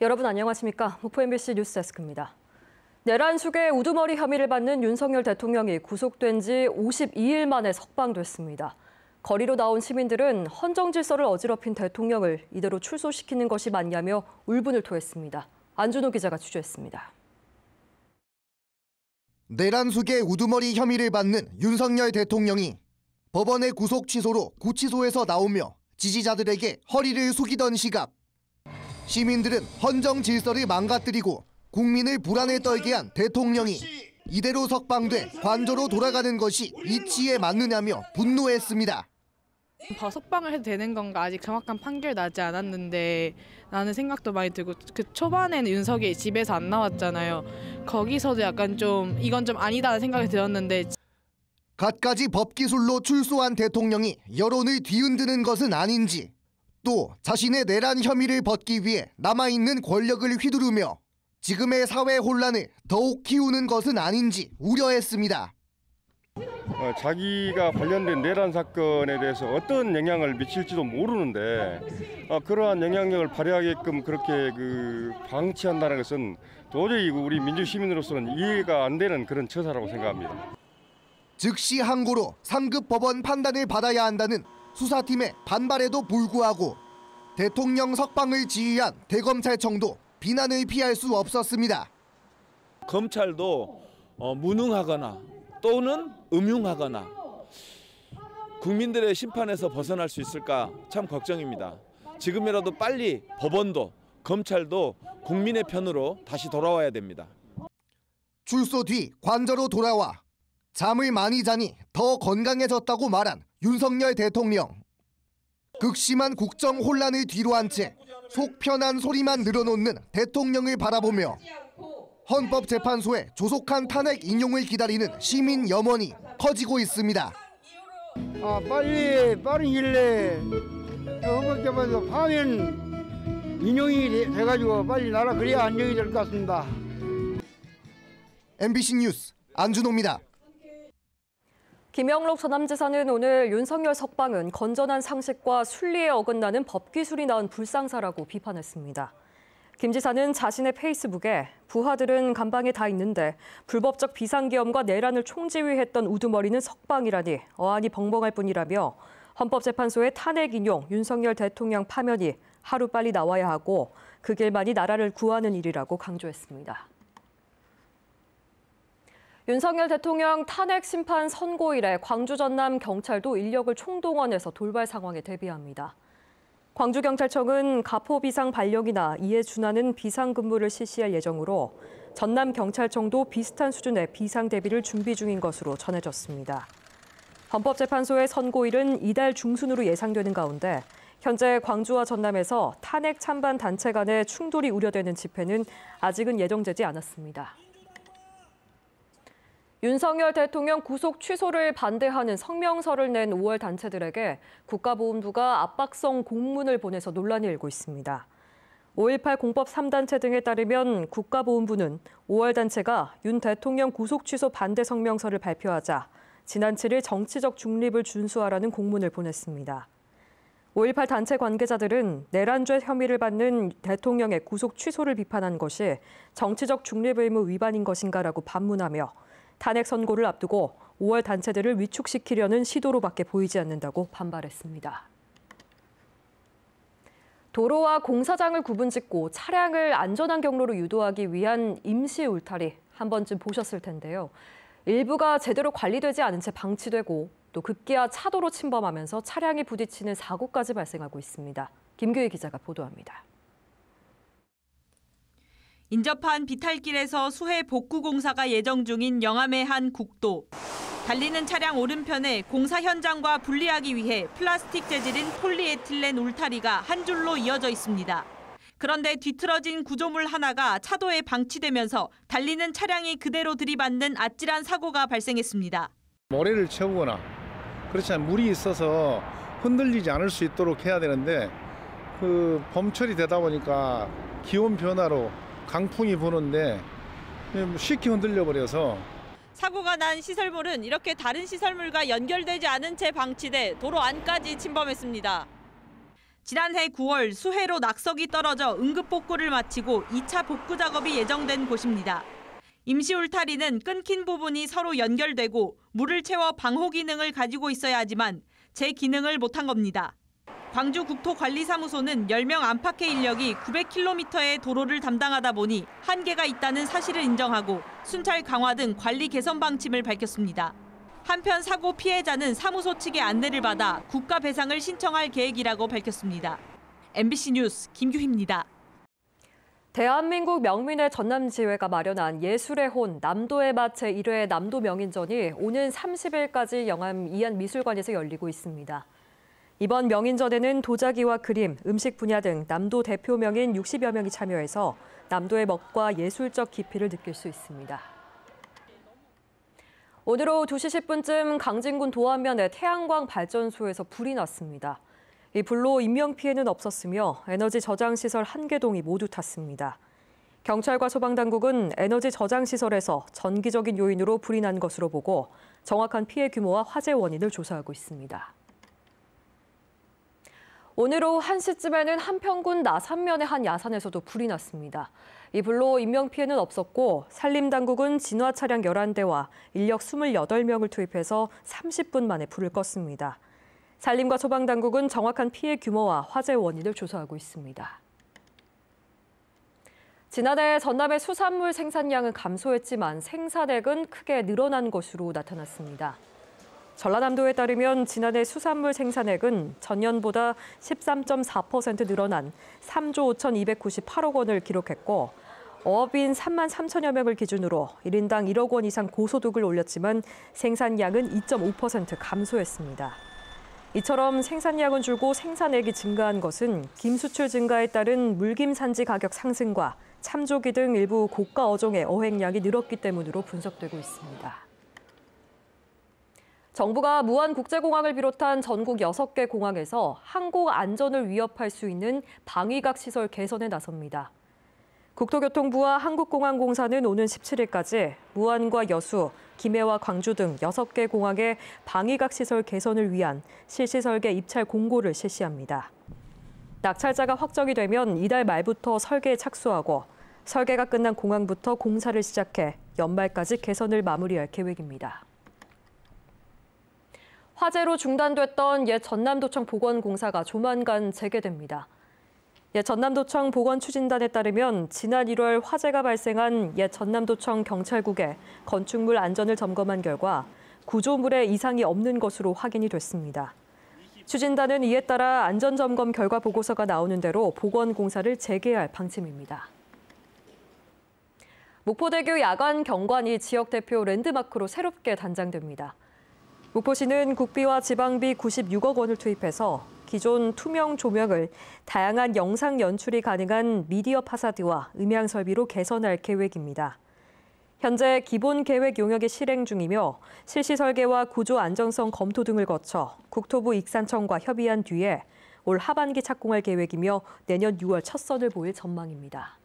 여러분 안녕하십니까? 목포 MBC 뉴스데스크입니다. 내란 수괴 우두머리 혐의를 받는 윤석열 대통령이 구속된 지 52일 만에 석방됐습니다. 거리로 나온 시민들은 헌정 질서를 어지럽힌 대통령을 이대로 출소시키는 것이 맞냐며 울분을 토했습니다. 안준호 기자가 취재했습니다. 내란 수괴 우두머리 혐의를 받는 윤석열 대통령이 법원의 구속 취소로 구치소에서 나오며 지지자들에게 허리를 숙이던 시각. 시민들은 헌정 질서를 망가뜨리고 국민을 불안에 떨게 한 대통령이 이대로 석방돼 관저로 돌아가는 것이 이치에 맞느냐며 분노했습니다. 석방을 해도 되는 건가? 아직 정확한 판결 나지 않았는데 라는 생각도 많이 들고, 그 초반에는 윤석이 집에서 안 나왔잖아요. 거기서도 약간 좀 이건 좀 아니다는 생각이 들었는데, 갖가지 법기술로 출소한 대통령이 여론을 뒤흔드는 것은 아닌지, 또 자신의 내란 혐의를 벗기 위해 남아있는 권력을 휘두르며 지금의 사회 혼란을 더욱 키우는 것은 아닌지 우려했습니다. 자기가 관련된 내란 사건에 대해서 어떤 영향을 미칠지도 모르는데 그러한 영향력을 발휘하게끔 그렇게 방치한다는 것은 도저히 우리 민주 시민으로서는 이해가 안 되는 그런 처사라고 생각합니다. 즉시 항고로 상급 법원 판단을 받아야 한다는 수사팀의 반발에도 불구하고 대통령 석방을 지휘한 대검찰청도 비난을 피할 수 없었습니다. 검찰도 무능하거나 또는 음흉하거나 국민들의 심판에서 벗어날 수 있을까 참 걱정입니다. 지금이라도 빨리 법원도 검찰도 국민의 편으로 다시 돌아와야 됩니다. 출소 뒤 관저로 돌아와 잠을 많이 자니 더 건강해졌다고 말한 윤석열 대통령. 극심한 국정 혼란을 뒤로한 채 속 편한 소리만 늘어놓는 대통령을 바라보며 헌법재판소의 조속한 탄핵 인용을 기다리는 시민 염원이 커지고 있습니다. 빠른 일 내에 헌법재판소 파면 인용이 돼가지고 빨리 나라 그래야 안정이 될 것 같습니다. MBC 뉴스 안준호입니다. 김영록 전남지사는 오늘 윤석열 석방은 건전한 상식과 순리에 어긋나는 법기술이 낳은 불상사라고 비판했습니다. 김 지사는 자신의 페이스북에 부하들은 감방에 다 있는데 불법적 비상계엄과 내란을 총지휘했던 우두머리는 석방이라니 어안이 벙벙할 뿐이라며 헌법재판소의 탄핵 인용, 윤석열 대통령 파면이 하루빨리 나와야 하고 그 길만이 나라를 구하는 일이라고 강조했습니다. 윤석열 대통령 탄핵 심판 선고일에 광주 전남 경찰도 인력을 총동원해서 돌발 상황에 대비합니다. 광주경찰청은 가포 비상 발령이나 이에 준하는 비상근무를 실시할 예정으로 전남 경찰청도 비슷한 수준의 비상 대비를 준비 중인 것으로 전해졌습니다. 헌법재판소의 선고일은 이달 중순으로 예상되는 가운데 현재 광주와 전남에서 탄핵 찬반 단체 간의 충돌이 우려되는 집회는 아직은 예정되지 않았습니다. 윤석열 대통령 구속 취소를 반대하는 성명서를 낸 5월 단체들에게 국가보훈부가 압박성 공문을 보내서 논란이 일고 있습니다. 5.18 공법 3단체 등에 따르면 국가보훈부는 5월 단체가 윤 대통령 구속 취소 반대 성명서를 발표하자 지난 7일 정치적 중립을 준수하라는 공문을 보냈습니다. 5.18 단체 관계자들은 내란죄 혐의를 받는 대통령의 구속 취소를 비판한 것이 정치적 중립 의무 위반인 것인가라고 반문하며 탄핵 선고를 앞두고 5월 단체들을 위축시키려는 시도로밖에 보이지 않는다고 반발했습니다. 도로와 공사장을 구분짓고 차량을 안전한 경로로 유도하기 위한 임시 울타리 한 번쯤 보셨을 텐데요. 일부가 제대로 관리되지 않은 채 방치되고 또 급기야 차도로 침범하면서 차량이 부딪히는 사고까지 발생하고 있습니다. 김규희 기자가 보도합니다. 인접한 비탈길에서 수해 복구 공사가 예정 중인 영암의 한 국도. 달리는 차량 오른편에 공사 현장과 분리하기 위해 플라스틱 재질인 폴리에틸렌 울타리가 한 줄로 이어져 있습니다. 그런데 뒤틀어진 구조물 하나가 차도에 방치되면서 달리는 차량이 그대로 들이받는 아찔한 사고가 발생했습니다. 모래를 채우거나 그렇지 않으면 물이 있어서 흔들리지 않을 수 있도록 해야 되는데 봄철이 되다 보니까 기온 변화로 강풍이 부는데 쉽게 흔들려 버려서 사고가 난 시설물은 이렇게 다른 시설물과 연결되지 않은 채 방치돼 도로 안까지 침범했습니다. 지난해 9월 수해로 낙석이 떨어져 응급복구를 마치고 2차 복구 작업이 예정된 곳입니다. 임시 울타리는 끊긴 부분이 서로 연결되고 물을 채워 방호 기능을 가지고 있어야 하지만 제 기능을 못한 겁니다. 광주국토관리사무소는 10명 안팎의 인력이 900km의 도로를 담당하다 보니 한계가 있다는 사실을 인정하고 순찰 강화 등 관리 개선 방침을 밝혔습니다. 한편 사고 피해자는 사무소 측의 안내를 받아 국가 배상을 신청할 계획이라고 밝혔습니다. MBC 뉴스 김규희입니다. 대한민국 명민의 전남지회가 마련한 예술의 혼 남도의 맛 제1회 남도 명인전이 오는 30일까지 영암 이안미술관에서 열리고 있습니다. 이번 명인전에는 도자기와 그림, 음식 분야 등 남도 대표 명인 60여 명이 참여해서 남도의 멋과 예술적 깊이를 느낄 수 있습니다. 오늘 오후 2시 10분쯤 강진군 도안면의 태양광 발전소에서 불이 났습니다. 이 불로 인명피해는 없었으며 에너지 저장시설 1개동이 모두 탔습니다. 경찰과 소방당국은 에너지 저장시설에서 전기적인 요인으로 불이 난 것으로 보고 정확한 피해 규모와 화재 원인을 조사하고 있습니다. 오늘 오후 1시쯤에는 한평군 나산면의 한 야산에서도 불이 났습니다. 이 불로 인명피해는 없었고 산림당국은 진화 차량 11대와 인력 28명을 투입해서 30분 만에 불을 껐습니다. 산림과 소방당국은 정확한 피해 규모와 화재 원인을 조사하고 있습니다. 지난해 전남의 수산물 생산량은 감소했지만 생산액은 크게 늘어난 것으로 나타났습니다. 전라남도에 따르면 지난해 수산물 생산액은 전년보다 13.4% 늘어난 3조 5,298억 원을 기록했고 어업인 3만 3천여 명을 기준으로 1인당 1억 원 이상 고소득을 올렸지만 생산량은 2.5% 감소했습니다. 이처럼 생산량은 줄고 생산액이 증가한 것은 김 수출 증가에 따른 물김 산지 가격 상승과 참조기 등 일부 고가 어종의 어획량이 늘었기 때문으로 분석되고 있습니다. 정부가 무안국제공항을 비롯한 전국 6개 공항에서 항공 안전을 위협할 수 있는 방위각 시설 개선에 나섭니다. 국토교통부와 한국공항공사는 오는 17일까지 무안과 여수, 김해와 광주 등 6개 공항의 방위각 시설 개선을 위한 실시 설계 입찰 공고를 실시합니다. 낙찰자가 확정이 되면 이달 말부터 설계에 착수하고 설계가 끝난 공항부터 공사를 시작해 연말까지 개선을 마무리할 계획입니다. 화재로 중단됐던 옛 전남도청 보건공사가 조만간 재개됩니다. 옛 전남도청 보건추진단에 따르면 지난 1월 화재가 발생한 옛 전남도청 경찰국의 건축물 안전을 점검한 결과 구조물에 이상이 없는 것으로 확인이 됐습니다. 추진단은 이에 따라 안전점검 결과 보고서가 나오는 대로 보건공사를 재개할 방침입니다. 목포대교 야간 경관이 지역 대표 랜드마크로 새롭게 단장됩니다. 목포시는 국비와 지방비 96억 원을 투입해서 기존 투명 조명을 다양한 영상 연출이 가능한 미디어 파사드와 음향 설비로 개선할 계획입니다. 현재 기본 계획 용역이 실행 중이며 실시 설계와 구조 안정성 검토 등을 거쳐 국토부 익산청과 협의한 뒤에 올 하반기 착공할 계획이며 내년 6월 첫 선을 보일 전망입니다.